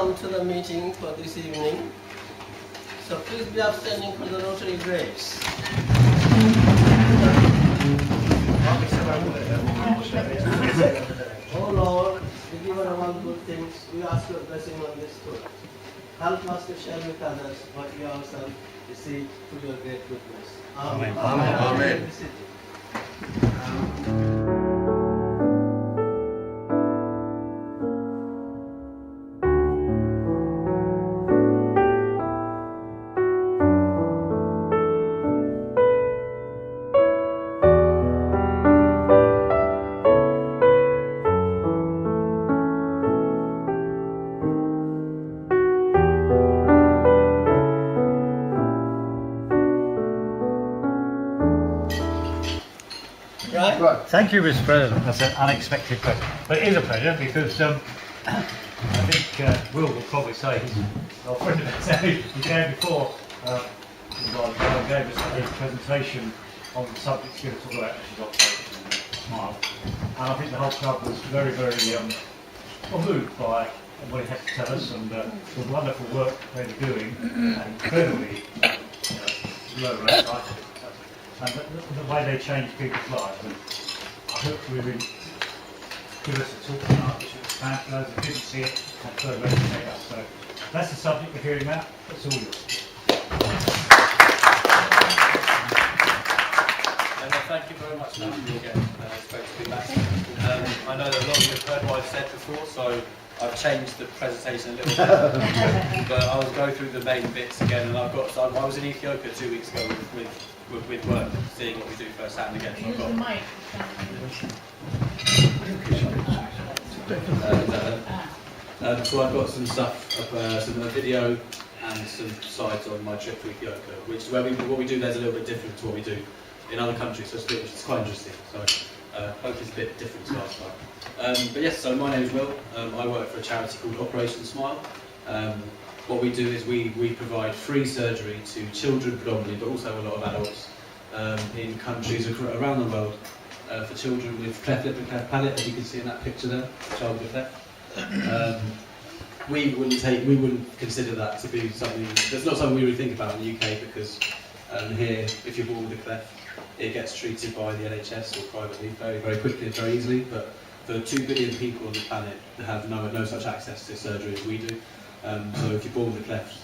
come to the meeting for this evening. So please be upstanding for the Rotary graves. Oh Lord, the giver of all good things, we ask your blessing on this tour. Help us to share with others what we ourselves receive through your great goodness. Amen. Amen. Amen. Right? Thank you, Mr. President. That's an unexpected question. But it is a pleasure because I think Will will probably say he's our friend he came before and gave us a presentation on the subject he's going to talk about, which is Operation Smile. And I think the whole club was very, very moved by what he had to tell us and the wonderful work they were doing, and incredibly low rate, I think. And the way they change people's lives. And I hope we will give us a talk tonight, which will expand for those who didn't see it and further educate us. So that's the subject we're hearing about. That's all yours. Thank you very much, Matthew, again. It's great to be back. I know that a lot of you have heard what I've said before, so I've changed the presentation a little bit. But I'll go through the main bits again. And I was in Ethiopia 2 weeks ago with work, seeing what we do firsthand again. So I've got some stuff, some video and some slides on my trip to Ethiopia, which is what we do there is a little bit different to what we do in other countries, so it's quite interesting. So hope it's a bit different to last time. But yes, so my name is Will. I work for a charity called Operation Smile. What we do is we provide free surgery to children predominantly, but also a lot of adults in countries around the world for children with cleft lip and cleft palate, as you can see in that picture there, child with cleft. We wouldn't consider that to be something. That's not something we really think about in the UK because here, if you're born with a cleft, it gets treated by the NHS or privately very, very quickly and very easily. But for 2 billion people on the planet that have no such access to surgery as we do. So if you're born with a cleft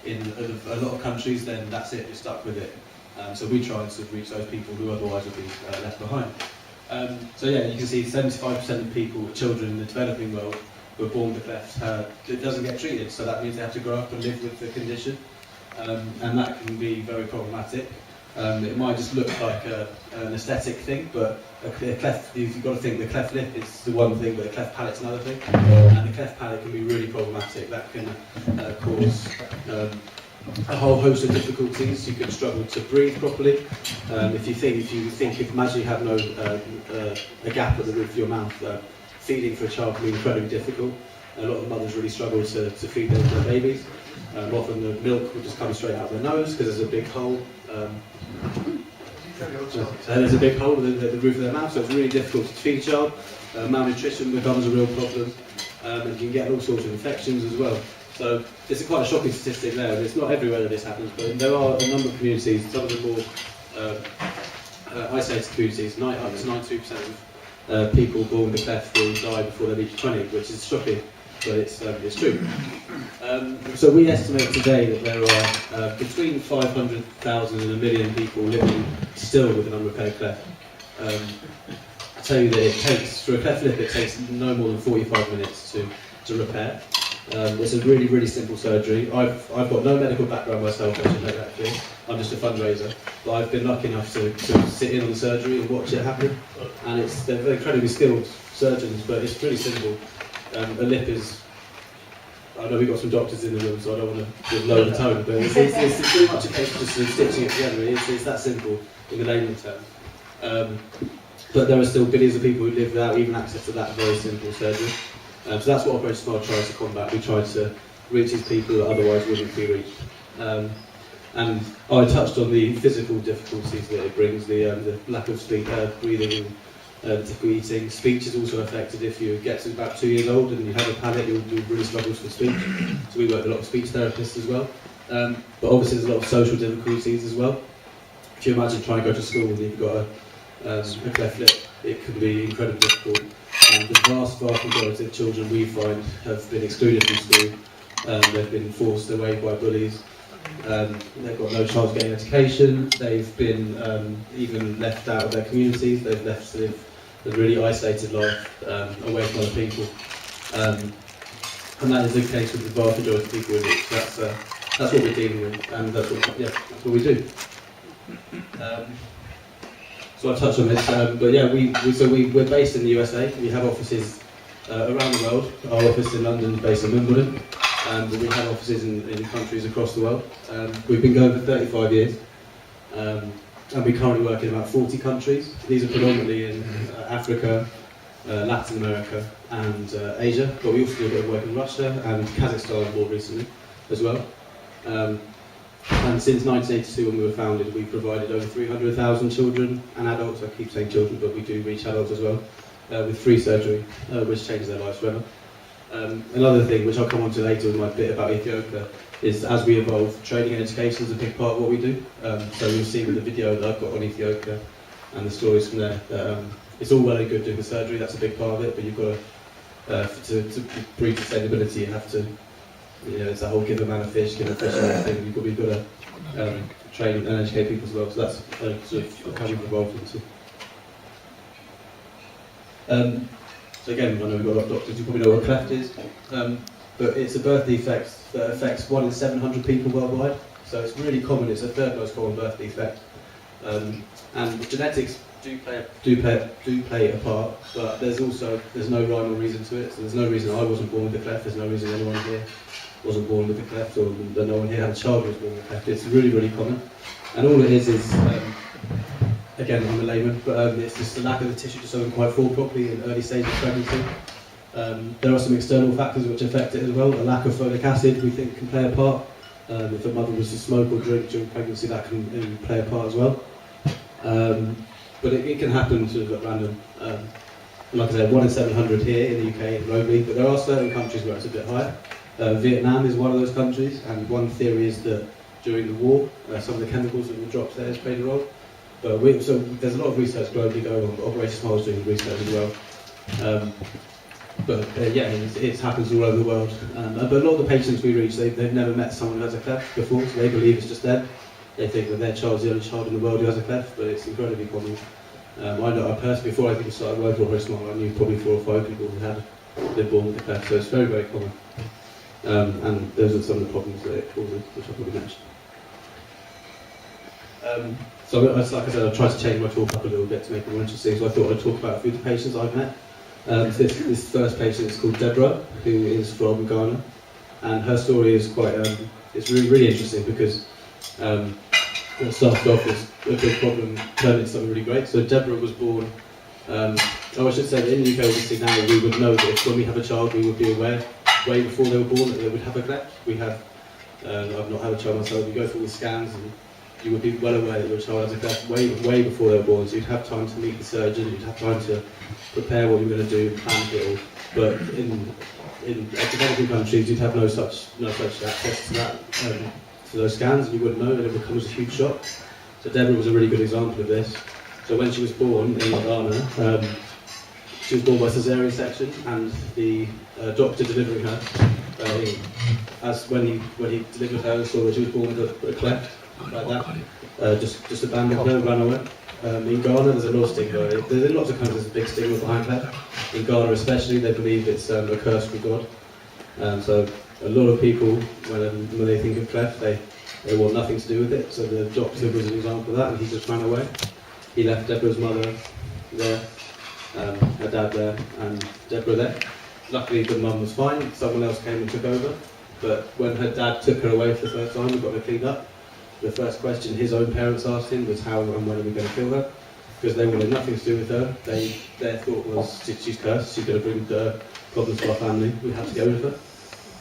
in a lot of countries, then that's it, you're stuck with it. So we try and sort of reach those people who otherwise would be left behind. So yeah, you can see 75% of people, children in the developing world, who are born with a cleft, it doesn't get treated, so that means they have to grow up and live with the condition. And that can be very problematic. It might just look like an aesthetic thing, but a cleft, you've got to think the cleft lip is the one thing, but the cleft palate's another thing. And the cleft palate can be really problematic. That can cause a whole host of difficulties. You can struggle to breathe properly. Imagine you have a gap at the roof of your mouth. Feeding for a child can be incredibly difficult. A lot of mothers really struggle to feed their babies. Often the milk will just come straight out of their nose because there's a big hole. There's a big hole in the roof of their mouth, so it's really difficult to feed a child. Malnutrition becomes a real problem, and you can get all sorts of infections as well. So it's quite a shocking statistic there, and it's not everywhere that this happens, but there are a number of communities, some of the more isolated communities, up to 92% of people born with a cleft will die before they reach 20, which is shocking. But it's true. So we estimate today that there are between 500,000 and 1 million people living still with an unrepaired cleft. I tell you that it takes, for a cleft lip, it takes no more than 45 minutes to repair. It's a really, really simple surgery. I've got no medical background myself, I should note actually. I'm just a fundraiser. But I've been lucky enough to sit in on the surgery and watch it happen. And they're incredibly skilled surgeons, but it's pretty simple. A lip is, I know we've got some doctors in the room, so I don't want to blow the tone, but it's pretty much a case of just stitching it together. It's that simple in the layman term. But there are still billions of people who live without even access to that very simple surgery. So that's what Operation Smile tries to combat. We try to reach these people that otherwise wouldn't be reached. And I touched on the physical difficulties that it brings, the lack of sleep, breathing, difficult eating. Speech is also affected. If you get to about 2 years old and you have a palate, you'll really struggle with speech. So we work with a lot of speech therapists as well. But obviously there's a lot of social difficulties as well. If you imagine trying to go to school and you've got a cleft lip, it can be incredibly difficult. And the vast majority of children we find have been excluded from school. They've been forced away by bullies. They've got no chance of getting education. They've been even left out of their communities. They've left to live a really isolated life away from other people. And that is the case with the vast majority of people with it. That's what we're dealing with, and that's what we do. So I touched on this, but yeah, we're based in the USA. We have offices around the world. Our office in London is based in Wimbledon, but we have offices in countries across the world. We've been going for 35 years, and we currently work in about 40 countries. These are predominantly in Africa, Latin America, and Asia, but we also do a bit of work in Russia and Kazakhstan more recently as well. And since 1982, when we were founded, we've provided over 300,000 children and adults, I keep saying children, but we do reach adults as well, with free surgery, which changes their lives forever. Another thing, which I'll come on to later in my bit about Ethiopia, is as we evolve, training and education is a big part of what we do. So you'll see with the video that I've got on Ethiopia and the stories from there, it's all well and good doing the surgery, that's a big part of it, but you've got to breed sustainability, you have to, it's a whole give a man a fish, give a fish and everything. We've got to train and educate people as well. So that's sort of how we've evolved into. So again, I know we've got a lot of doctors who probably know what a cleft is, but it's a birth defect that affects 1 in 700 people worldwide. So it's really common. It's the third most common birth defect, and genetics do play a part, but there's no rhyme or reason to it. So there's no reason I wasn't born with a cleft. There's no reason anyone here wasn't born with a cleft, or that no one here had a child who was born with a cleft. It's really, really common. And all it is again, I'm a layman, but it's just the lack of the tissue just doesn't quite fall properly in early stages of pregnancy. There are some external factors which affect it as well. A lack of folic acid, we think, can play a part. If a mother was to smoke or drink during pregnancy, that can play a part as well. But it can happen sort of at random. Like I said, 1 in 700 here in the UK globally, but there are certain countries where it's a bit higher. Vietnam is one of those countries, and one theory is that during the war, some of the chemicals that were dropped there has played a role. But so there's a lot of research globally going on. Operation Smile is doing research as well. Yeah, it happens all over the world. But a lot of the patients we reach, they've never met someone who has a cleft before, so they believe it's just them. They think that their child's the only child in the world who has a cleft, but it's incredibly common. I know I personally, before I even started working for Operation Smile, I knew probably 4 or 5 people who had been born with a cleft, so it's very, very common. And those are some of the problems that it causes, which I've already mentioned. So like I said, I've tried to change my talk up a little bit to make it more interesting, so I thought I'd talk about a few of the patients I've met. This first patient is called Deborah, who is from Ghana, and her story is quite, it's really, really interesting because what started off as a big problem turned into something really great. So Deborah was born, I should say that in the UK obviously now we would know that if when we have a child we would be aware way before they were born that they would have a cleft. I've not had a child myself, you go through all the scans and you would be well aware that your child has a cleft way before they were born, so you'd have time to meet the surgeon, you'd have time to prepare what you were going to do and plan it all. But in developing countries you'd have no such access to that, to those scans, and you wouldn't know, and it becomes a huge shock. So Deborah was a really good example of this. So when she was born in Ghana, she was born by caesarean section, and the doctor delivering her, when he delivered her, saw that she was born with a cleft like that. Just abandoned her, ran away. In Ghana, there's a lot of stigma. There's in lots of countries there's a big stigma behind cleft. In Ghana, especially, they believe it's a curse from God. So a lot of people, when they think of cleft, they want nothing to do with it. So the doctor was an example of that, and he just ran away. He left Deborah's mother there, her dad there, and Deborah there. Luckily the mum was fine, someone else came and took over, but when her dad took her away for the first time, we got her cleaned up. The first question his own parents asked him was how and when are we going to kill her, because they wanted nothing to do with her. Their thought was, she's cursed, she's going to bring problems to our family, we have to get rid of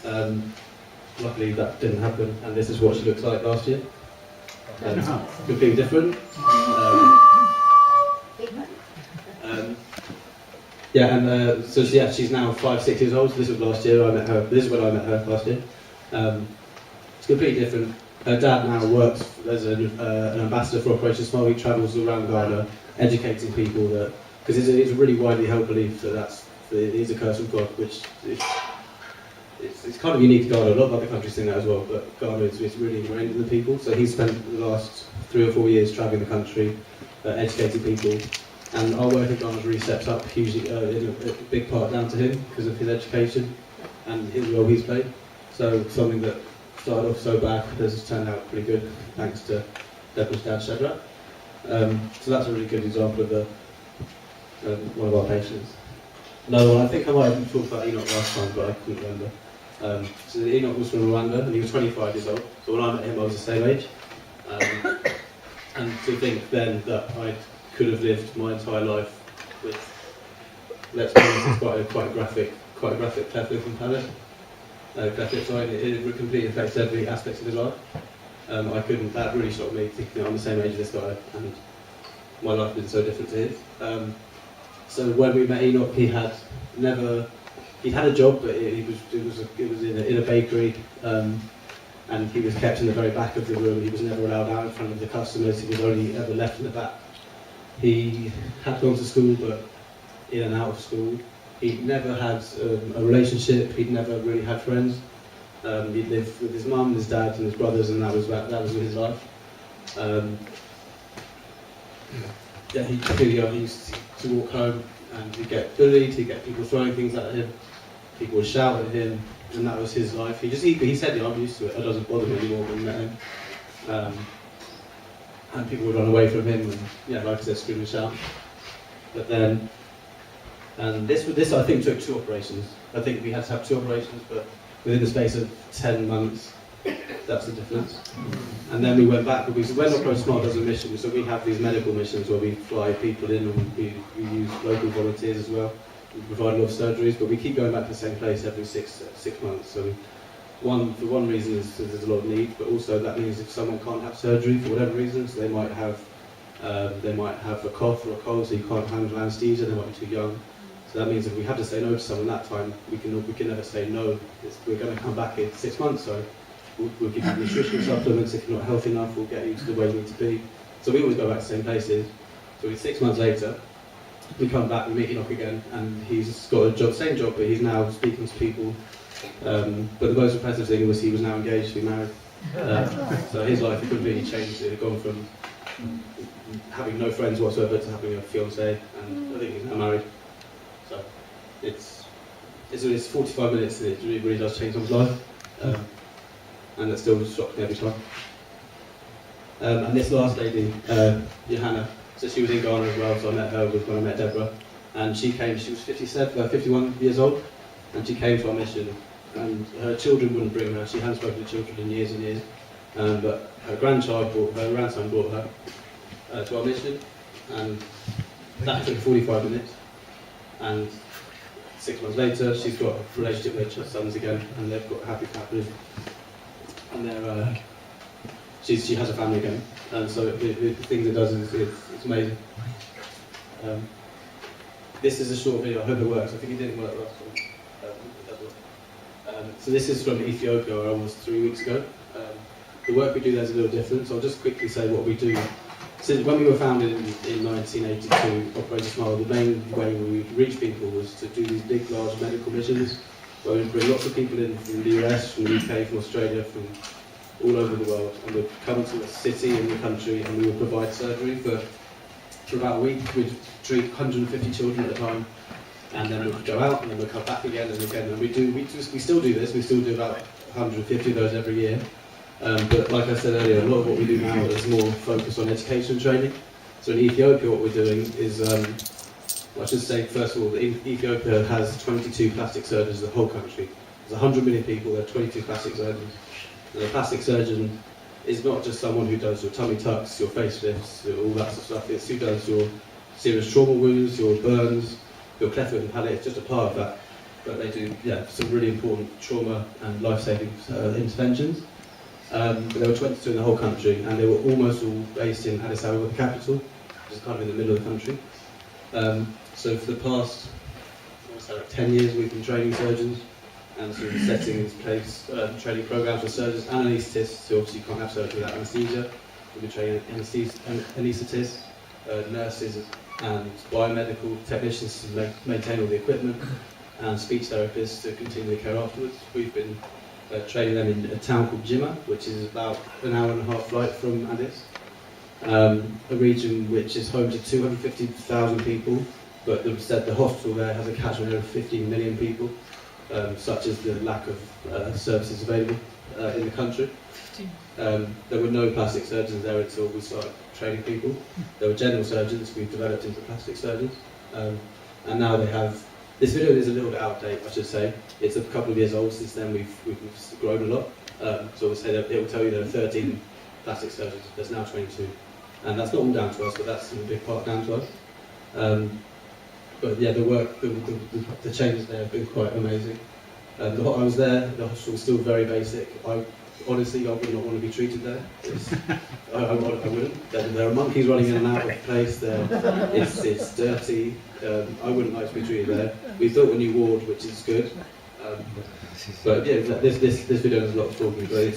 her. Luckily that didn't happen, and this is what she looks like last year. Completely different. Yeah, and she's now 5-6 years old. So this was last year. I met her. This is when I met her last year. It's completely different. Her dad now works as an ambassador for Operation Smile. He travels around Ghana, educating people that, because it's a really widely held belief that it is a curse of God, which it's kind of unique to Ghana. A lot of other countries think that as well, but Ghana is really ingrained in the people. So he's spent the last 3 or 4 years travelling the country, educating people. And our work in Ghana is really stepped up hugely, in a big part down to him because of his education and his role he's played. So something that started off so bad has turned out pretty good thanks to Deborah's dad, Shadrach. So that's a really good example of one of our patients. Another one, I think I might have talked about Enoch last time, but I couldn't remember. So Enoch was from Rwanda and he was 25 years old. So when I met him, I was the same age. And to think then that I could have lived my entire life with, let's be honest, it's quite a graphic cleft lip and palate. Cleft lip, sorry, it completely affects every aspect of his life. That really shocked me, thinking that I'm the same age as this guy, and my life had been so different to his. So when we met Enoch, he'd had a job, but it was in a bakery, and he was kept in the very back of the room. He was never allowed out in front of the customers. He was only ever left in the back. He had gone to school, but in and out of school. He'd never had a relationship. He'd never really had friends. He'd lived with his mum, his dad, and his brothers, and that was his life. He used to walk home, and he'd get bullied. He'd get people throwing things at him. People would shout at him, and that was his life. He said, "I'm used to it. It doesn't bother me anymore." When we met him. And people would run away from him, and like I said, scream and shout. But then, and this I think took 2 operations. I think we had to have 2 operations, but within the space of 10 months, that's the difference. And then we went back, because when Operation Smile does a mission, so we have these medical missions where we fly people in, and we use local volunteers as well. We provide a lot of surgeries, but we keep going back to the same place every six months. So for one reason is there's a lot of need, but also that means if someone can't have surgery for whatever reason, so they might have a cough or a cold, so you can't handle anaesthesia, they might be too young. So that means if we have to say no to someone that time, we can never say no. We're going to come back in 6 months, so we'll give you nutritional supplements. If you're not healthy enough, we'll get you to the way you need to be. So we always go back to the same places. So 6 months later, we come back, we meet Enoch again, and he's got a job, same job, but he's now speaking to people. But the most impressive thing was he was now engaged to be married. So his life had completely changed. It had gone from having no friends whatsoever to having a fiancée, and I think he's now married. So it's 45 minutes, and it really does change someone's life. And that still shocks me every time. And this last lady, Johanna, so she was in Ghana as well, so I met her when I met Deborah. And she was 51 years old, and she came to our mission. And her children wouldn't bring her. She hadn't spoken to children in years and years. But her grandson brought her to our mission, and that took 45 minutes. And 6 months later, she's got a relationship with her sons again, and they've got a happy family. And she has a family again. And so the things it does is it's amazing. This is a short video. I hope it works. I think it didn't work last time. So this is from Ethiopia, where I was 3 weeks ago. The work we do there is a little different, so I'll just quickly say what we do. Since when we were founded in 1982, Operation Smile, the main way we would reach people was to do these big, large medical missions, where we'd bring lots of people in from the US, from the UK, from Australia, from all over the world, and we'd come to a city in the country, and we would provide surgery for about a week. We'd treat 150 children at a time. And then we'd go out, and then we'd come back again and again. And we still do this. We still do about 150 of those every year. But like I said earlier, a lot of what we do now is more focused on education and training. So in Ethiopia, what we're doing is, I should say first of all, that Ethiopia has 22 plastic surgeons in the whole country. There's 100 million people. There are 22 plastic surgeons. And a plastic surgeon is not just someone who does your tummy tucks, your facelifts, all that sort of stuff. It's who does your serious trauma wounds, your burns, your cleft lip and palate. It's just a part of that, but they do some really important trauma and life-saving interventions. But there were 22 in the whole country, and they were almost all based in Addis Ababa, the capital, which is kind of in the middle of the country. So for the past So 10 years we've been training surgeons and sort of setting in place training programs for surgeons and anaesthetists, who obviously can't have surgery without anaesthesia. We've been training anaesthetists, nurses and biomedical technicians to maintain all the equipment, and speech therapists to continue the care afterwards. We've been training them in a town called Jimma, which is about an hour and a half flight from Addis, a region which is home to 250,000 people, but instead the hospital there has a catchment of 15 million people, such as the lack of services available in the country. There were no plastic surgeons there until we started training people. There were general surgeons, we've developed into plastic surgeons, and now they have. This video is a little bit out of date, I should say. It's a couple of years old. Since then we've grown a lot. So we'll say that it will tell you there are 13 plastic surgeons. There's now 22, and that's not all down to us, but that's in a big part down to us. But yeah, the work, the changes there have been quite amazing. I was there. The hospital was still very basic. Honestly, I would not want to be treated there. I wouldn't. There are monkeys running in and out of the place. It's dirty. I wouldn't like to be treated there. We built a new ward, which is good. But yeah, this video has a lot of talking. But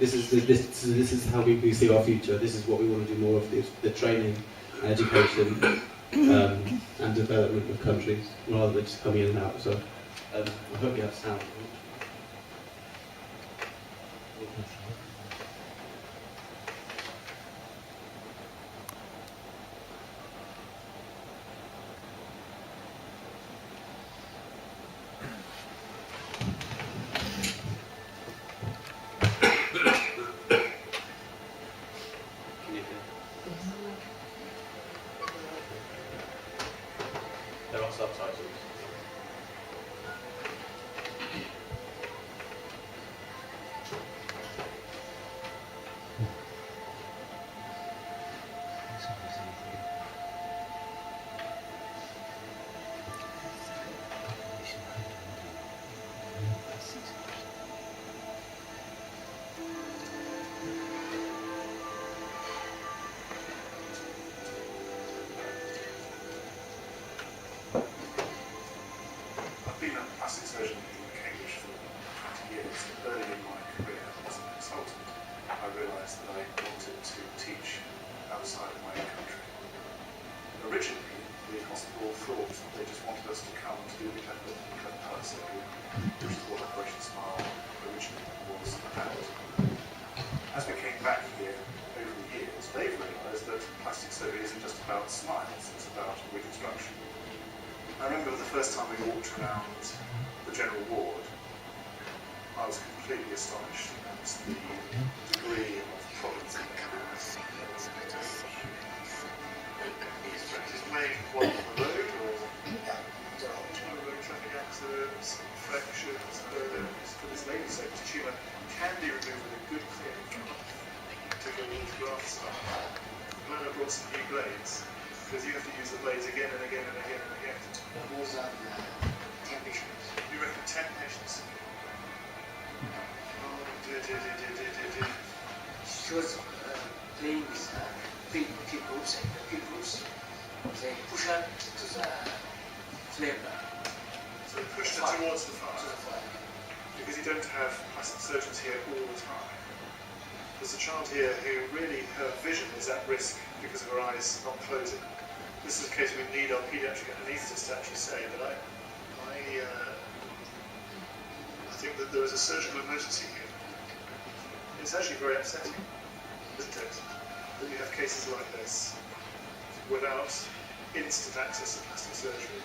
this is how we see our future. This is what we want to do more of: the training, education, and development of countries, rather than just coming in and out. So I hope you have sound. There are subtitles. I've been a plastic surgeon in Cambridge for 20 years. Early in my career as a consultant, I realised that I wanted to teach outside of my own country. Originally, the hospital thought they just wanted us to come to do the clever plastic surgery, which is what Operation Smile originally was about. As we came back here over the years, they've realised that plastic surgery isn't just about smiles, it's about reconstruction. I remember the first time we walked around the general ward, I was completely astonished at the degree of problems that they had. Practice playing one on the road, or road traffic accidents, fractures, for this lady's sake, the tumour can be removed with a good clear to go all the graft stuff. Glad I brought some new blades, because you have to use the blades again and again and again and again. More than 10 patients. You reckon 10 patients? Oh, dear. She was playing with pupils, and the pupils, they push her to the flame. So they pushed her towards the fire, because you don't have plastic surgeons here all the time. There's a child here who really, her vision is at risk because of her eyes not closing. This is a case we need our paediatric anaesthetist to actually say that I think that there is a surgical emergency here. It's actually very upsetting, isn't it, that you have cases like this without instant access to plastic surgery.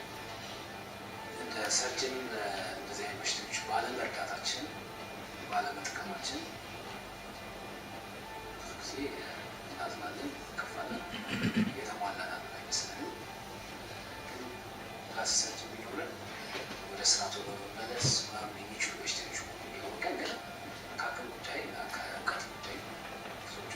እንደ ሰርጅን እንደዚህ አይነት በሽታዎች ባለመርዳታችን ባለመጥቀማችን ብዙ ጊዜ እናዝናለን፣ እንከፋለን፣ የተሟላ ነገር አይመስለንም። ግን ፕላስቲክ ሰርጅን ቢኖረን ወደ ስራ ቶሎ መመለስ ምናምን የሚችሉ በሽታዎች እያወቀን ግን ከአቅም ጉዳይ ከእውቀት ጉዳይ ብዙዎቹ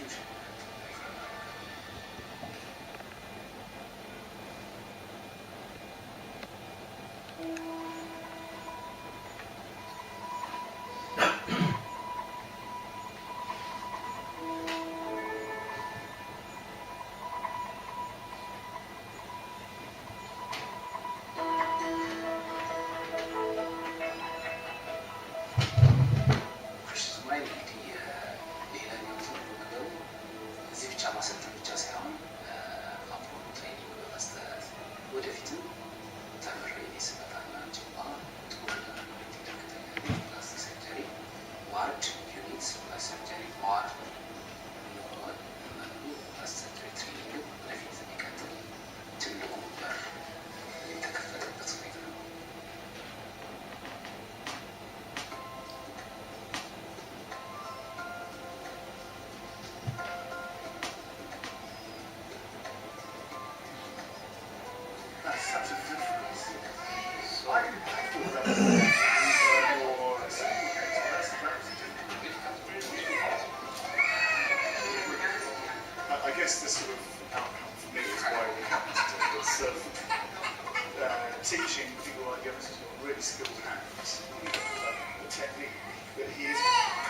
people like Jonas has got really skilled hands, the technique that he is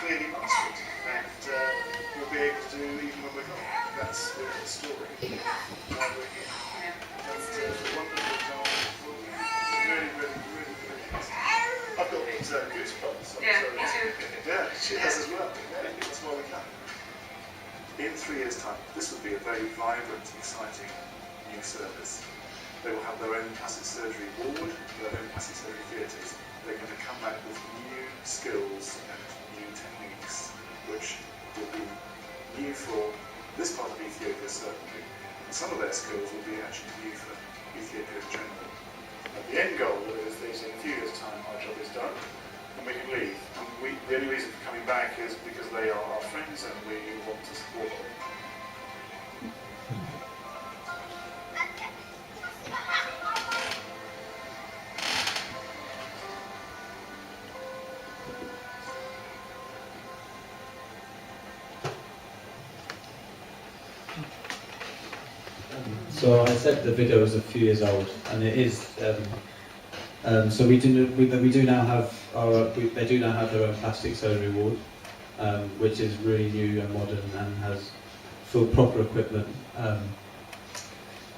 clearly mastered, and will be able to do even when we're gone. That's the story. Why we're here. And wonderful example. Really, really, really, really is. I've got goosebumps. Yeah, me too. Yeah, she has as well. Yeah, that's why we come. In 3 years' time, this will be a very vibrant, exciting new service. They will have their own plastic surgery ward, their own plastic surgery theatres. They're going to come back with new skills and new techniques, which will be new for this part of Ethiopia certainly. And some of their skills will be actually new for Ethiopia in general. And the end goal of it is in a few years' time our job is done and we can leave. And the only reason for coming back is because they are our friends and we want to support them. So I said the video was a few years old, and it is. So we do now have they do now have their own plastic surgery ward, which is really new and modern and has full proper equipment.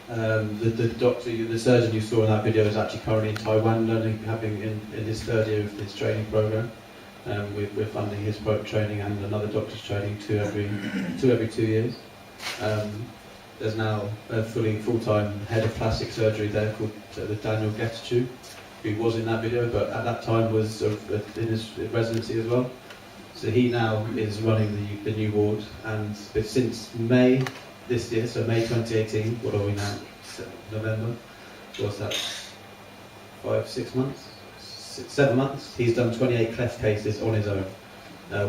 The surgeon you saw in that video is actually currently in Taiwan, having in his third year of his training program. We're funding his training and another doctor's training every 2 years. There's now a full-time head of plastic surgery there called Daniel Getachew, who was in that video, but at that time was sort of in his residency as well. So he now is running the new ward, and since May this year, so May 2018, what are we now? November? What's that? 6 months? 7 months? He's done 28 cleft cases on his own,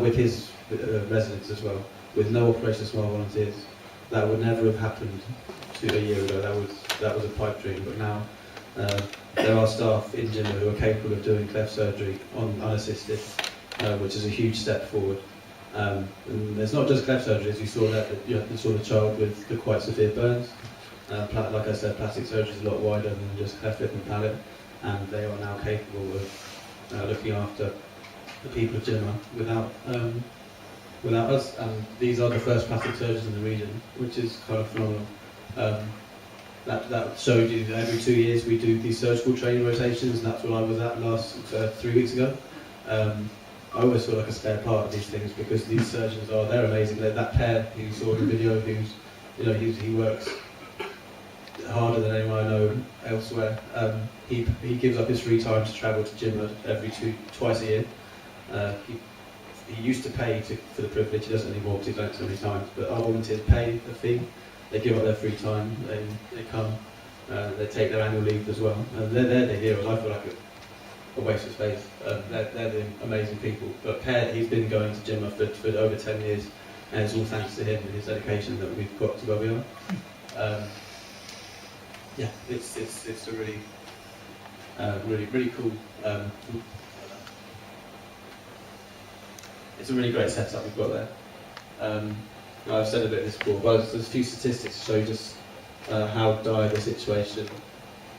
with his residents as well, with no Operation Smile volunteers. That would never have happened a year ago. That was a pipe dream. But now there are staff in Jimma who are capable of doing cleft surgery unassisted, which is a huge step forward. And it's not just cleft surgery, as you saw that you saw the child with the quite severe burns. Like I said, plastic surgery is a lot wider than just cleft lip and palate, and they are now capable of looking after the people of Jimma without us, and these are the first plastic surgeons in the region, which is kind of phenomenal. That showed you that every 2 years we do these surgical training rotations, and that's what I was at last 3 weeks ago. I always feel like a spare part of these things because these surgeons they're amazing. That pair who you saw in the video, he works harder than anyone I know elsewhere. He gives up his free time to travel to Jimma twice a year. He used to pay for the privilege. He doesn't anymore because he's done it so many times. But our volunteers pay a fee. They give up their free time. They come. They take their annual leave as well. They're the heroes. I feel like a waste of space. They're the amazing people. But Per, he's been going to Jimma for over 10 years, and it's all thanks to him and his dedication that we've got to where we are. Yeah, it's a really cool. It's a really great setup we've got there. I've said a bit of this before, but there's a few statistics to show you just how dire the situation,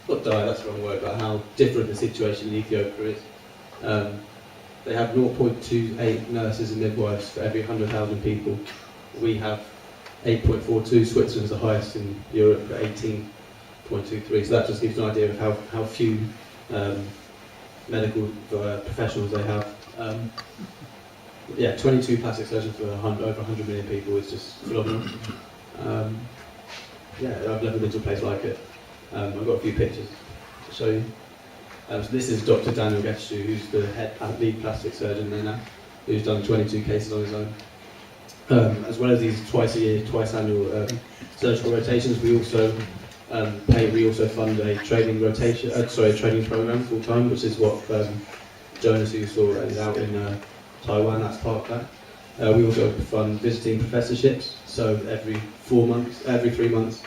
not dire, that's the wrong word, but how different the situation in Ethiopia is. They have 0.28 nurses and midwives for every 100,000 people. We have 8.42, Switzerland's the highest in Europe at 18.23, so that just gives you an idea of how few medical professionals they have. 22 plastic surgeons for over 100 million people is just phenomenal. I've never been to a place like it. I've got a few pictures to show you. So this is Dr. Daniel Getachew, who's the lead plastic surgeon there now, who's done 22 cases on his own. As well as these twice annual surgical rotations, we also fund a training training program full time, which is what Jonas, who you saw, is out in Taiwan. That's part of that. We also fund visiting professorships. So every 3 months,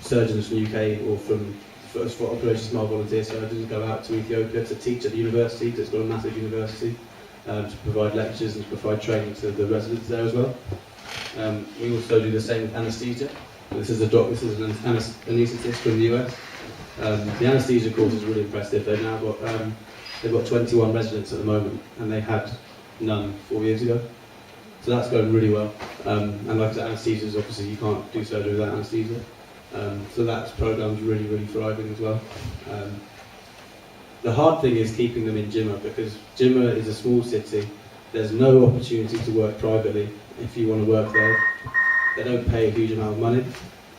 surgeons from the UK or for Operation Smile volunteer surgeons go out to Ethiopia to teach at the university, because it's got a massive university, to provide lectures and to provide training to the residents there as well. We also do the same with anaesthesia. This is an anaesthetist from the US. The anaesthesia course is really impressive. They've now got they've got 21 residents at the moment, and they had none 4 years ago. So that's going really well. And like I said, anaesthesia is obviously you can't do surgery without anaesthesia. So that program's really, really thriving as well. The hard thing is keeping them in Jimma, because Jimma is a small city. There's no opportunity to work privately if you want to work there. They don't pay a huge amount of money.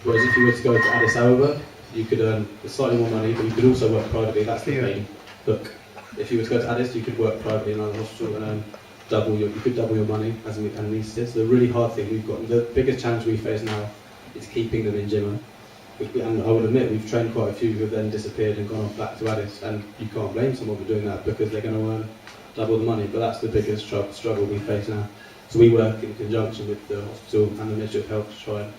Whereas if you were to go to Addis Ababa, you could earn slightly more money, but you could also work privately. That's the main hook. If you were to go to Addis, you could work privately in another hospital and earn you could double your money as an anaesthetist. The really hard thing we've got, the biggest challenge we face now is keeping them in Jimma. And I would admit we've trained quite a few who have then disappeared and gone off back to Addis, and you can't blame someone for doing that because they're going to earn double the money, but that's the biggest struggle we face now. So we work in conjunction with the hospital and the Ministry of Health to try and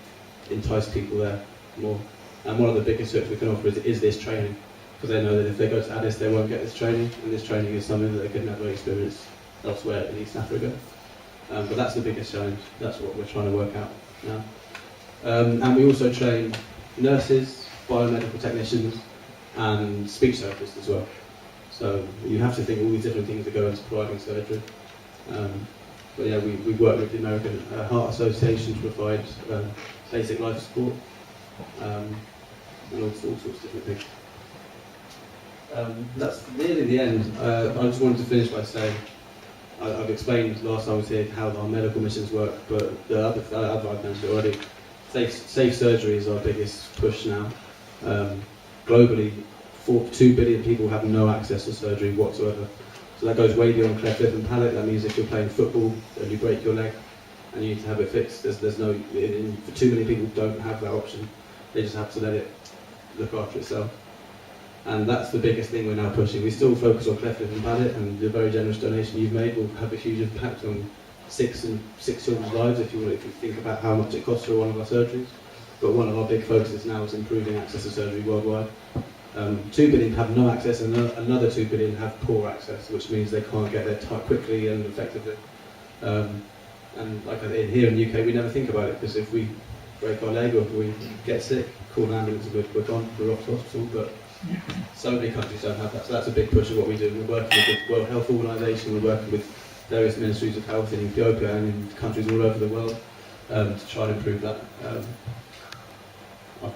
entice people there more. And one of the biggest hooks we can offer is this training, because they know that if they go to Addis they won't get this training, and this training is something that they could never experience elsewhere in East Africa. But that's the biggest challenge. That's what we're trying to work out now. And we also train nurses, biomedical technicians, and speech therapists as well. So you have to think all these different things that go into providing surgery. But yeah, we work with the American Heart Association to provide basic life support, and all sorts of different things. That's nearly the end. I just wanted to finish by saying, I've explained last time I was here how our medical missions work, but the other I've mentioned already, safe surgery is our biggest push now. Globally, 2 billion people have no access to surgery whatsoever. So that goes way beyond cleft lip and palate. That means if you're playing football and you break your leg and you need to have it fixed, there's no, for too many people don't have that option. They just have to let it look after itself. And that's the biggest thing we're now pushing. We still focus on cleft lip and palate, and the very generous donation you've made will have a huge impact on six children's lives if you think about how much it costs for one of our surgeries. But one of our big focuses now is improving access to surgery worldwide. 2 billion have no access, and another 2 billion have poor access, which means they can't get there quickly and effectively. And like here in the UK, we never think about it, because if we break our leg or if we get sick, call an ambulance and we're gone, we're off to hospital. But so many countries don't have that, so that's a big push of what we do. We're working with the World Health Organization, we're working with various ministries of health in Ethiopia and in countries all over the world to try and improve that.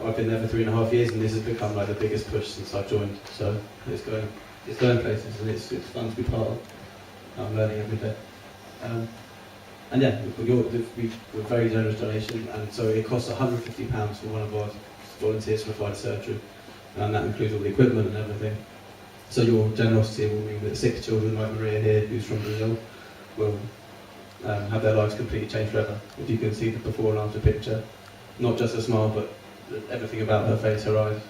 I've been there for 3.5 years, and this has become like the biggest push since I've joined. So it's going places, and it's fun to be part of. I'm learning every day. And yeah, we're a very generous donation, and so it costs £150 for one of our volunteers to provide surgery, and that includes all the equipment and everything. So your generosity will mean that 6 children like Maria here, who's from Brazil, will have their lives completely changed forever. If you can see the before and after picture, not just a smile, but everything about her face, her eyes,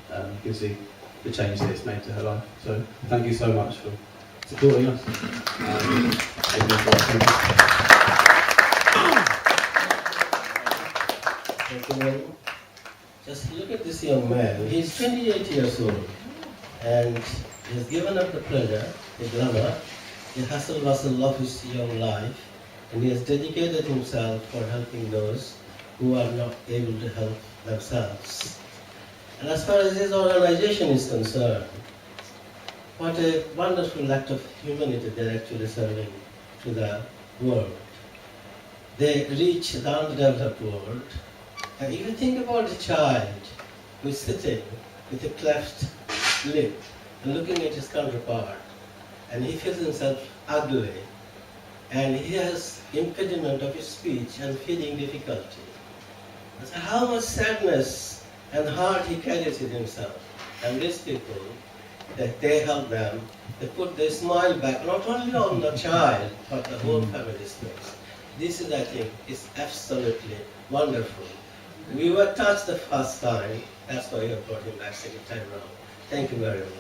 you can see the change that it's made to her life. So thank you so much for supporting us. Thank you very much. Just look at this young man. He's 28 years old, and he's given up the pleasure, the glamour, the hustle bustle of his young life, and he has dedicated himself for helping those who are not able to help themselves. And as far as his organization is concerned, what a wonderful act of humanity they're actually serving to the world. They reach the underdeveloped world. And if you think about a child who is sitting with a cleft lip and looking at his counterpart, and he feels himself ugly, and he has impediment of his speech and feeding difficulty. So how much sadness and heart he carries in himself. And these people, that they help them, they put their smile back, not only on the child, but the whole family's face. This is, I think, is absolutely wonderful. We were touched the first time, that's why you brought him back second time round. Thank you very much.